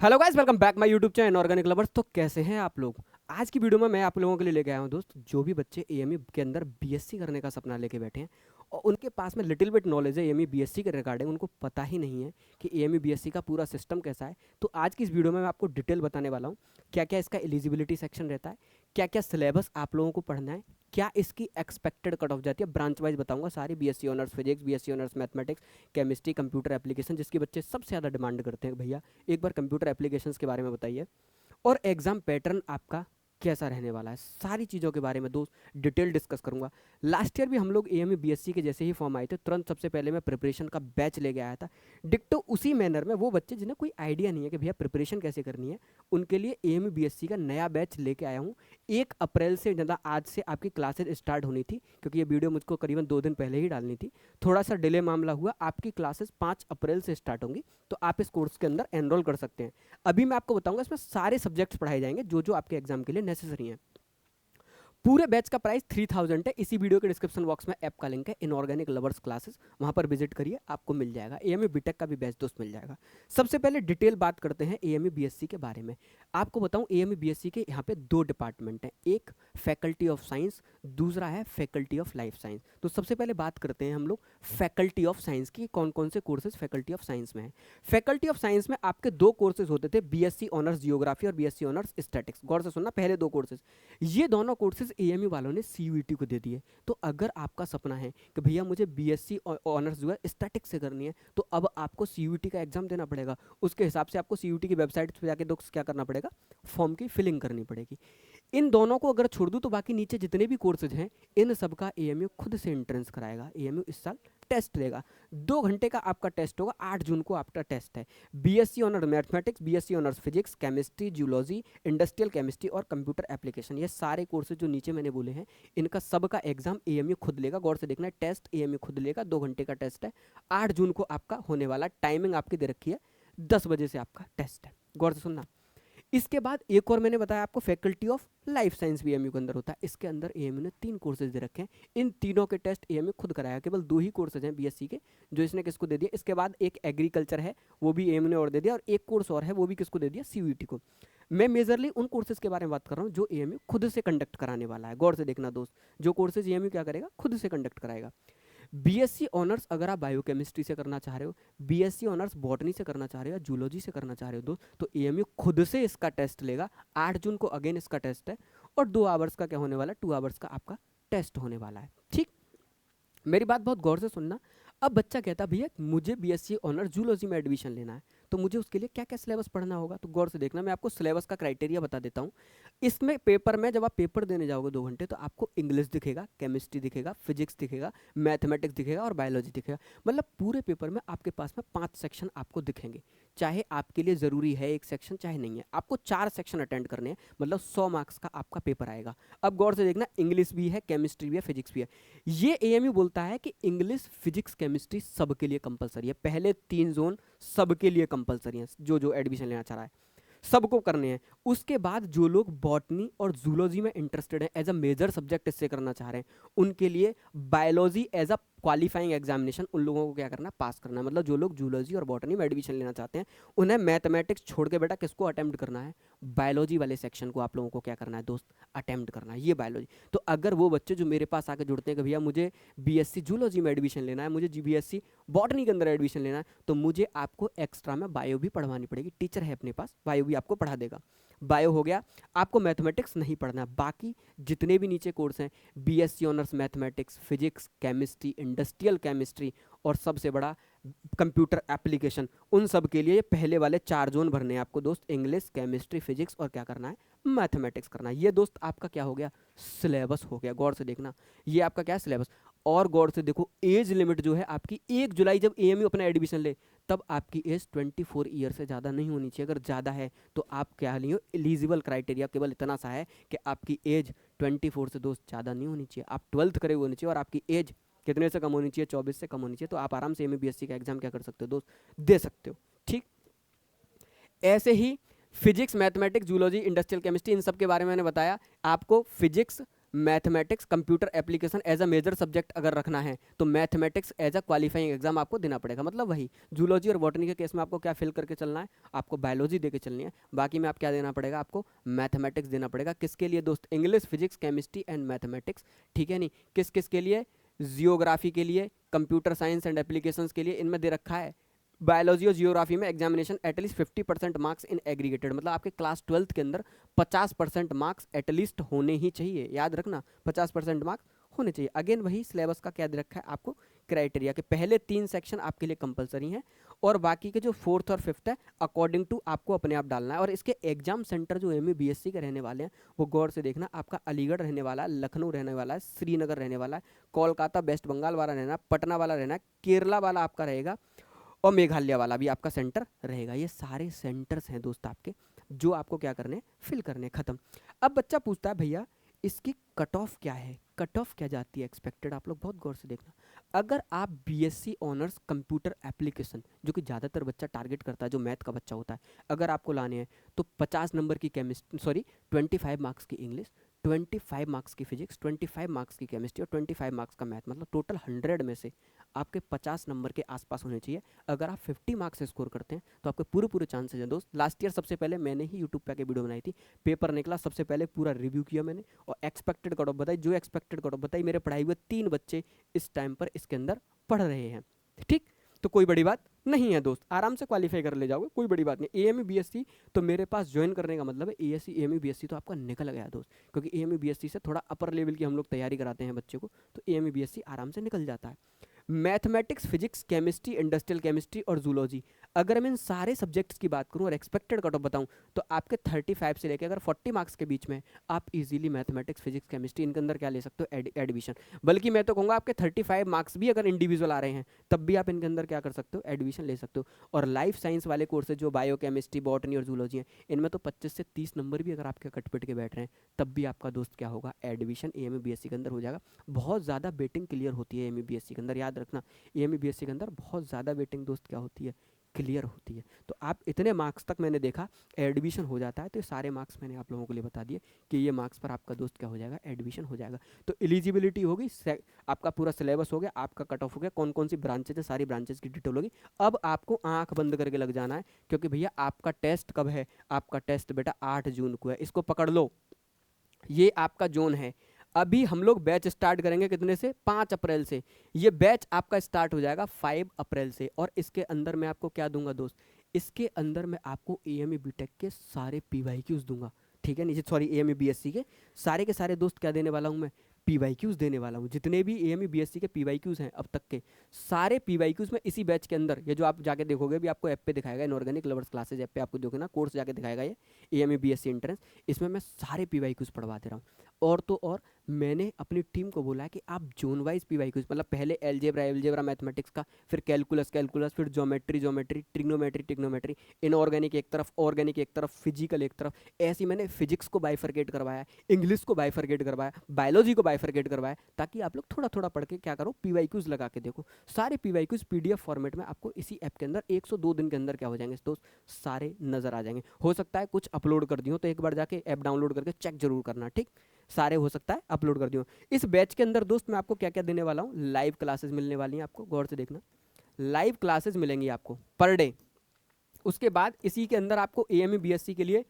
Hello guys, welcome back my YouTube channel organic lovers. तो कैसे हैं आप लोग? आज की वीडियो में मैं आप लोगों के लिए लेके आया हूं दोस्त, जो भी बच्चे एएमयू के अंदर बीएससी करने का सपना लेके बैठे हैं और उनके पास में लिटिल बिट नॉलेज है एएमयू बीएससी के रिगार्डिंग, उनको पता ही नहीं है कि एएमयू बीएससी का पूरा सिस्टम कैसा है। तो आज की इस वीडियो में मैं आपको डिटेल बताने वाला हूँ, क्या क्या इसका एलिजिबिलिटी सेक्शन रहता है, क्या क्या सिलेबस आप लोगों को पढ़ना है, क्या इसकी एक्सपेक्टेड कट ऑफ जाती है। ब्रांच वाइज बताऊंगा सारी, BSc honours physics, BSc honours mathematics, chemistry, computer application, जिसके बच्चे सबसे ज़्यादा डिमांड करते हैं भैया एक बार कंप्यूटर एप्लीकेशंस के बारे में बताइए, और एग्जाम पैटर्न आपका कैसा रहने वाला है। सारी चीज़ों के बारे में दोस्त डिटेल डिस्कस करूंगा। लास्ट ईयर भी हम लोग एएमयू बीएससी के जैसे ही फॉर्म आए थे, तुरंत सबसे पहले मैं प्रिपरेशन का बैच लेके आया था। डिक्टो उसी मैनर में वो बच्चे जिन्हें कोई आइडिया नहीं है कि भैया प्रिपरेशन कैसे करनी है, उनके लिए एएमयू बीएससी का नया बैच लेके आया हूँ। 1 अप्रैल से ज़्यादा आज से आपकी क्लासेज स्टार्ट होनी थी, क्योंकि ये वीडियो मुझको करीबन 2 दिन पहले ही डालनी थी। थोड़ा सा डिले मामला हुआ, आपकी क्लासेस 5 अप्रैल से स्टार्ट होंगी, तो आप इस कोर्स के अंदर एनरोल कर सकते हैं। अभी मैं आपको बताऊंगा इसमें सारे सब्जेक्ट्स पढ़ाए जाएंगे जो जो आपके एग्जाम के लिए नेसेसरी हैं। पूरे बैच का प्राइस 3000 है। इसी वीडियो के डिस्क्रिप्शन बॉक्स में ऐप का लिंक है, इनऑर्गेनिक लवर्स क्लासेस, वहां पर विजिट करिए, आपको मिल जाएगा। एएमयू बीटेक का भी बैच दोस्त मिल जाएगा। सबसे पहले डिटेल बात करते हैं एएमयू बीएससी के बारे में। आपको बताऊं, एएमयू बीएससी के यहाँ पे 2 डिपार्टमेंट हैं, एक फैकल्टी ऑफ साइंस, दूसरा है फैकल्टी ऑफ लाइफ साइंस। तो सबसे पहले बात करते हैं हम लोग फैकल्टी ऑफ साइंस की, कौन कौन से कोर्सेज फैकल्टी ऑफ साइंस में है। फैकल्टी ऑफ साइंस में आपके 2 कोर्सेज होते थे, बीएससी ऑनर्स जियोग्राफी और बीएससी ऑनर्स स्टैटिक्स। गौर से सुनना, पहले 2 कोर्सेज, ये दोनों कोर्सेज एएमयू वालों ने सीयूईटी को दे दिए। तो अगर आपका सपना है कि भैया मुझे बीएससी ऑनर्स जो है स्टैटिक्स से करनी है, तो अब आपको सीयूईटी का एग्जाम देना पड़ेगा। उसके हिसाब से आपको सीयूईटी की वेबसाइट पर जाके दोस्त क्या करना पड़ेगा, फॉर्म की फिलिंग करनी पड़ेगी। इन दोनों को अगर छोड़ दूं तो बाकी नीचे जितने भी कोर्सेज हैं, इन सब का एएमयू खुद से एंट्रेंस कराएगा। एएमयू इस साल टेस्ट लेगा, 2 घंटे का आपका टेस्ट होगा, 8 जून को आपका टेस्ट है। BSc honour mathematics, BSc honours physics, chemistry, zoology, industrial chemistry और कंप्यूटर एप्लीकेशन, ये सारे कोर्सेज जो नीचे मैंने बोले हैं, इनका सबका एग्जाम एएमयू खुद लेगा। गौर से देखना, टेस्ट एएमयू खुद लेगा, 2 घंटे का टेस्ट है, 8 जून को आपका होने वाला। टाइमिंग आपकी दे रखी है, 10 बजे से आपका टेस्ट है। गौर से सुनना। इसके बाद एक और मैंने बताया आपको, फैकल्टी ऑफ लाइफ साइंस भी एएमयू के अंदर होता है। इसके अंदर एएमयू ने 3 कोर्सेज दे रखे हैं, इन तीनों के टेस्ट एएमयू खुद कराया। केवल 2 ही कोर्सेज हैं बीएससी के जो इसने किसको दे दिया। इसके बाद एक एग्रीकल्चर है, वो भी एएमयू ने और दे दिया, और एक कोर्स और है, वो भी किसको दे दिया, सीयूईटी को। मैं मेजरली उन कोर्सेज के बारे में बात कर रहा हूँ जो एएमयू खुद से कंडक्ट कराने वाला है। गौर से देखना दोस्त, जो कोर्सेज एएमयू क्या करेगा, खुद से कंडक्ट कराएगा। बीएससी ऑनर्स अगर आप बायोकेमिस्ट्री से करना चाह रहे हो, बीएससी ऑनर्स बॉटनी से करना चाह रहे हो या जूलॉजी से करना चाह रहे हो दोस्त, तो एएमयू खुद से इसका टेस्ट लेगा। 8 जून को अगेन इसका टेस्ट है, और 2 आवर्स का क्या होने वाला है, 2 आवर्स का आपका टेस्ट होने वाला है। ठीक, मेरी बात बहुत गौर से सुनना। अब बच्चा कहता भैया मुझे बीएससी ऑनर्स जूलॉजी में एडमिशन लेना है, तो मुझे उसके लिए क्या क्या सिलेबस पढ़ना होगा। तो गौर से देखना, मैं आपको सिलेबस का क्राइटेरिया बता देता हूँ। इसमें पेपर में जब आप पेपर देने जाओगे 2 घंटे, तो आपको इंग्लिश दिखेगा, केमिस्ट्री दिखेगा, फिजिक्स दिखेगा, मैथमेटिक्स दिखेगा और बायोलॉजी दिखेगा। मतलब पूरे पेपर में आपके पास में 5 सेक्शन आपको दिखेंगे। चाहे आपके लिए ज़रूरी है एक सेक्शन, चाहे नहीं है, आपको 4 सेक्शन अटेंड करने हैं, मतलब 100 मार्क्स का आपका पेपर आएगा। अब गौर से देखना, इंग्लिश भी है, केमिस्ट्री भी है, फिजिक्स भी है। ये एएमयू बोलता है कि इंग्लिश, फिजिक्स, केमिस्ट्री सबके लिए कंपलसरी है। पहले 3 जोन सबके लिए कंपलसरी हैं, जो जो एडमिशन लेना चाह रहा है सबको करने हैं। उसके बाद जो लोग बॉटनी और जूलॉजी में इंटरेस्टेड हैं, एज अ मेजर सब्जेक्ट इससे करना चाह रहे हैं, उनके लिए biology as a qualifying examination उन लोगों को क्या करना, पास करना है। मतलब जो लोग जूलॉजी और बॉटनी में एडमिशन लेना चाहते हैं, उन्हें मैथमेटिक्स छोड़ के बेटा किसको अटेम्प्ट करना है, बायोलॉजी वाले सेक्शन को आप लोगों को क्या करना है दोस्त, अटेम्प्ट करना है, ये बायोलॉजी। तो अगर वो बच्चे जो मेरे पास आके जुड़ते हैं कि भैया मुझे बीएससी जूलॉजी में एडमिशन लेना है, मुझे बीएससी बॉटनी के अंदर एडमिशन लेना है, तो मुझे आपको एक्स्ट्रा में बायो भी पढ़वानी पड़ेगी। टीचर है अपने पास, बायो भी आपको पढ़ा देगा। बायो हो गया, आपको मैथमेटिक्स नहीं पढ़ना है। बाकी जितने भी नीचे कोर्स हैं, BSc honours mathematics, physics, chemistry, industrial chemistry और सबसे बड़ा कंप्यूटर एप्लीकेशन, उन सब के लिए ये पहले वाले 4 जोन भरने हैं आपको दोस्त, इंग्लिश, केमिस्ट्री, फिजिक्स और क्या करना है, मैथमेटिक्स करना है। ये दोस्त आपका क्या हो गया, सिलेबस हो गया। गौर से देखना, ये आपका क्या सिलेबस। और गौर से देखो, एज लिमिट जो है आपकी 1 जुलाई जब एएमयू अपना एडमिशन ले, तब आपकी एज 24 ईयर से ज़्यादा नहीं होनी चाहिए। अगर ज़्यादा है तो आप क्या नहीं हो, एलिजिबल क्राइटेरिया केवल इतना सा है कि आपकी एज 24 से दोस्त ज़्यादा नहीं होनी चाहिए, आप 12th करे होनी चाहिए, और आपकी एज कितने से कम होनी चाहिए, 24 से कम होनी चाहिए। तो आप आराम से एमबीबीएससी का एग्जाम क्या कर सकते हो दोस्त, दे सकते हो। ठीक, ऐसे ही physics, mathematics, zoology, industrial chemistry, इन सब के बारे में मैंने बताया आपको। Physics mathematics computer application as a major subject अगर रखना है तो mathematics as a qualifying exam आपको देना पड़ेगा। मतलब वही जूलॉजी और बॉटनी के केस में आपको क्या फिल करके चलना है, आपको बायोलॉजी दे के चलनी है, बाकी में आप क्या देना पड़ेगा, आपको मैथमेटिक्स देना पड़ेगा। किसके लिए दोस्त, English, physics, chemistry and mathematics, ठीक है नहीं। किस किस के लिए, जियोग्राफी के लिए, कंप्यूटर साइंस एंड एप्लीकेशंस के लिए इनमें दे रखा है। बायोलॉजी और जियोग्राफी में examination at least 50% marks in aggregated, मतलब आपके क्लास 12th के अंदर 50% मार्क्स एटलीस्ट होने ही चाहिए, याद रखना 50% मार्क्स होने चाहिए। अगेन वही सिलेबस का क्या दे रखा है आपको क्राइटेरिया के पहले 3 सेक्शन आपके लिए कंपलसरी हैं और बाकी के जो 4th और 5th है अकॉर्डिंग टू आपको अपने आप डालना है। और इसके एग्जाम सेंटर जो एमए बीएससी के रहने वाले हैं वो गौर से देखना, आपका अलीगढ़ रहने वाला है, लखनऊ रहने वाला है, श्रीनगर रहने वाला है, कोलकाता वेस्ट बंगाल वाला रहना है, पटना वाला रहना है, केरला वाला आपका रहेगा और मेघालय वाला भी आपका सेंटर रहेगा। ये सारे सेंटर्स हैं दोस्त आपके जो आपको क्या करने, फिल करने, खत्म। अब बच्चा पूछता है भैया इसकी कट ऑफ क्या है, कट ऑफ क्या जाती है एक्सपेक्टेड, आप लोग बहुत गौर से देखना। अगर आप बीएससी ऑनर्स कंप्यूटर एप्लीकेशन जो कि ज़्यादातर बच्चा टारगेट करता है, जो मैथ का बच्चा होता है, अगर आपको लाने हैं तो 50 नंबर की केमिस्ट्री, सॉरी 25 मार्क्स की इंग्लिश, 25 मार्क्स की फिजिक्स, 25 मार्क्स की केमिस्ट्री और 25 मार्क्स का मैथ, मतलब टोटल 100 में से आपके 50 नंबर के आसपास होने चाहिए। अगर आप 50 मार्क्स स्कोर करते हैं तो आपके पूरे पूरे चांसेस हैं दोस्त। लास्ट ईयर सबसे पहले मैंने ही यूट्यूब पे आके वीडियो बनाई थी, पेपर निकला सबसे पहले पूरा रिव्यू किया मैंने और एक्सपेक्टेड कट ऑफ बताई, जो एक्सपेक्टेड कट ऑफ बताई मेरे पढ़ाई हुए 3 बच्चे इस टाइम पर इसके अंदर पढ़ रहे हैं, ठीक। तो कोई बड़ी बात नहीं है दोस्त, आराम से क्वालिफाई कर ले जाओगे, कोई बड़ी बात नहीं। एएमयू बीएससी तो मेरे पास ज्वाइन करने का मतलब है एएससी एएमयू बीएससी तो आपका निकल गया दोस्त, क्योंकि एएमयू बीएससी से थोड़ा अपर लेवल की हम लोग तैयारी कराते हैं बच्चे को, तो एएमयू बीएससी आराम से निकल जाता है। Mathematics, physics, chemistry, industrial chemistry और जूलॉजी, अगर मैं इन सारे सब्जेक्ट्स की बात करूं और एक्सपेक्टेड कट ऑफ बताऊं तो आपके 35 से लेकर अगर 40 मार्क्स के बीच में आप इजीली मैथमेटिक्स, फिजिक्स, केमिस्ट्री इनके अंदर क्या ले सकते हो, एडमिशन। बल्कि मैं तो कहूँगा आपके 35 मार्क्स भी अगर इंडिविजुअल आ रहे हैं तब भी आप इनके अंदर क्या कर सकते हो, एडमिशन ले सकते हो। और लाइफ साइंस वाले कोर्सेज जो बायो केमिस्ट्री, बॉटनी और जूलॉजी हैं, इनमें तो 25 से 30 नंबर भी अगर आपके कट पिट के बैठ रहे हैं तब भी आपका दोस्त क्या होगा, एडमिशन एएमयू बीएससी के अंदर हो जाएगा। बहुत ज़्यादा बेटिंग क्लियर होती है एएमयू बीएससी के अंदर, याद रखना एएमयू बीएससी के अंदर बहुत ज़्यादा वेटिंग दोस्त क्या होती है, क्लियर होती है। तो आप इतने मार्क्स तक मैंने देखा एडमिशन हो जाता है, तो ये सारे मार्क्स मैंने आप लोगों के लिए बता दिए कि ये मार्क्स पर आपका दोस्त क्या हो जाएगा, एडमिशन हो जाएगा। तो एलिजिबिलिटी होगी, आपका पूरा सिलेबस हो गया, आपका कट ऑफ हो गया, कौन कौन सी ब्रांचेज है सारी ब्रांचेज की डिटेल होगी। अब आपको आंख बंद करके लग जाना है, क्योंकि भैया आपका टेस्ट कब है, आपका टेस्ट बेटा 8 जून को है, इसको पकड़ लो, ये आपका जोन है। अभी हम लोग बैच स्टार्ट करेंगे कितने से, 5 अप्रैल से। ये बैच आपका स्टार्ट हो जाएगा 5 अप्रैल से और इसके अंदर मैं आपको क्या दूंगा दोस्त, इसके अंदर मैं आपको एएमयू बीटेक के सारे पीवाईक्यूज दूंगा, ठीक है नीचे, सॉरी एएमयू बीएससी के सारे दोस्त क्या देने वाला हूँ मैं, पीवाईक्यूज देने वाला हूँ। जितने भी एएमयू बीएससी के पीवाईक्यूज हैं अब तक के सारे पीवाईक्यूज में इसी बैच के अंदर, ये जो आप जाके देखोगे भी आपको ऐप पे दिखाएगा, इनऑर्गेनिक लवर्स क्लासेज ऐप पे आपको देखो ना, कोर्स जाके दिखाएगा ये एएमयू बीएससी एंट्रेंस, इसमें मैं सारे पीवाईक्यूज पढ़वा दे रहा हूँ। और तो और मैंने अपनी टीम को बोला है कि आप जोन वाइज पीवाईक्यूज, मतलब पहले एलजेब्रा मैथमेटिक्स का, फिर कैलकुलस, फिर ज्योमेट्री, ट्रिग्नोमेट्री, इनऑर्गेनिक एक तरफ, ऑर्गेनिक एक तरफ, फिजिकल एक तरफ, ऐसी मैंने फिजिक्स को बाइफरकेट करवाया, इंग्लिश को बाइफरकेट करवाया, बायोलॉजी को बाइफरकेट करवाया, ताकि आप लोग थोड़ा थोड़ा पढ़ के क्या करो, पीवाईक्यूज लगा के देखो। सारे पीवाईक्यूज पीडीएफ फॉर्मेट में आपको इसी ऐप के अंदर 102 दिन के अंदर क्या हो जाएंगे दोस्त, सारे नजर आ जाएंगे। हो सकता है कुछ अपलोड कर दियो तो एक बार जाके ऐप डाउनलोड करके चेक जरूर करना, ठीक। सारे हो सकता है अपलोड कर दियो। इस बैच के अंदर दोस्त मैं आपको क्या क्या देने वाला हूँ, लाइव क्लासेस मिलने वाली हैं आपको, गौर से देखना, लाइव क्लासेस मिलेंगी आपको पर डे। उसके बाद इसी के अंदर आपको एएमयू बीएससी के लिए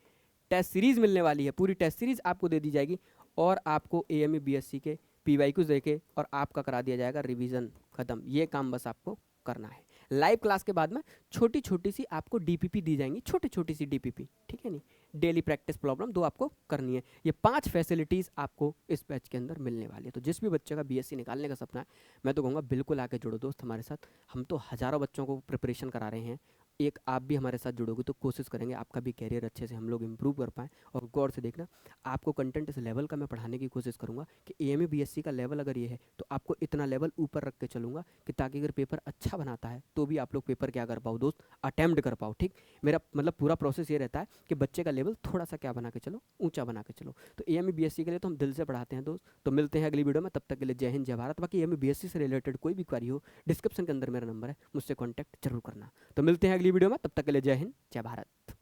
टेस्ट सीरीज मिलने वाली है, पूरी टेस्ट सीरीज आपको दे दी जाएगी और आपको एएमयू बीएससी के पीवाईक्यूज देके और आपका करा दिया जाएगा रिवीजन, खत्म। ये काम बस आपको करना है। लाइव क्लास के बाद में छोटी छोटी सी आपको डीपीपी दी जाएंगी, छोटी छोटी सी डीपीपी, ठीक है नहीं, डेली प्रैक्टिस प्रॉब्लम 2 आपको करनी है। ये 5 फैसिलिटीज़ आपको इस बैच के अंदर मिलने वाली है। तो जिस भी बच्चे का बीएससी निकालने का सपना है, मैं तो कहूँगा बिल्कुल आके जुड़ो दोस्त हमारे साथ। हम तो हज़ारों बच्चों को प्रिपरेशन करा रहे हैं, एक आप भी हमारे साथ जुड़ोगे तो कोशिश करेंगे आपका भी कैरियर अच्छे से हम लोग इंप्रूव कर पाएँ। और गौर से देखना, आपको कंटेंट इस लेवल का मैं पढ़ाने की कोशिश करूँगा कि एएमयू बीएससी का लेवल अगर ये है तो आपको इतना लेवल ऊपर रख के चलूँगा कि ताकि अगर पेपर अच्छा बनाता है तो भी आप लोग पेपर क्या कर पाओ दोस्त, अटेम्प्ट कर पाओ, ठीक। मेरा मतलब पूरा प्रोसेस ये रहता है कि बच्चे का लेवल थोड़ा सा क्या बना के चलो, ऊंचा बना के चलो। तो एएमयू बीएससी के लिए तो हम दिल से पढ़ाते हैं दोस्त। तो मिलते हैं अगली वीडियो में, तब तक के लिए जय हिंद जय भारत। बाकी एएमयू बीएससी से रिलेटेड कोई भी क्वेरी हो, डिस्क्रिप्शन के अंदर मेरा नंबर है, मुझसे कॉन्टैक्ट जरूर करना। तो मिलते हैं अगली वीडियो में, तब तक के लिए जय हिंद जय भारत।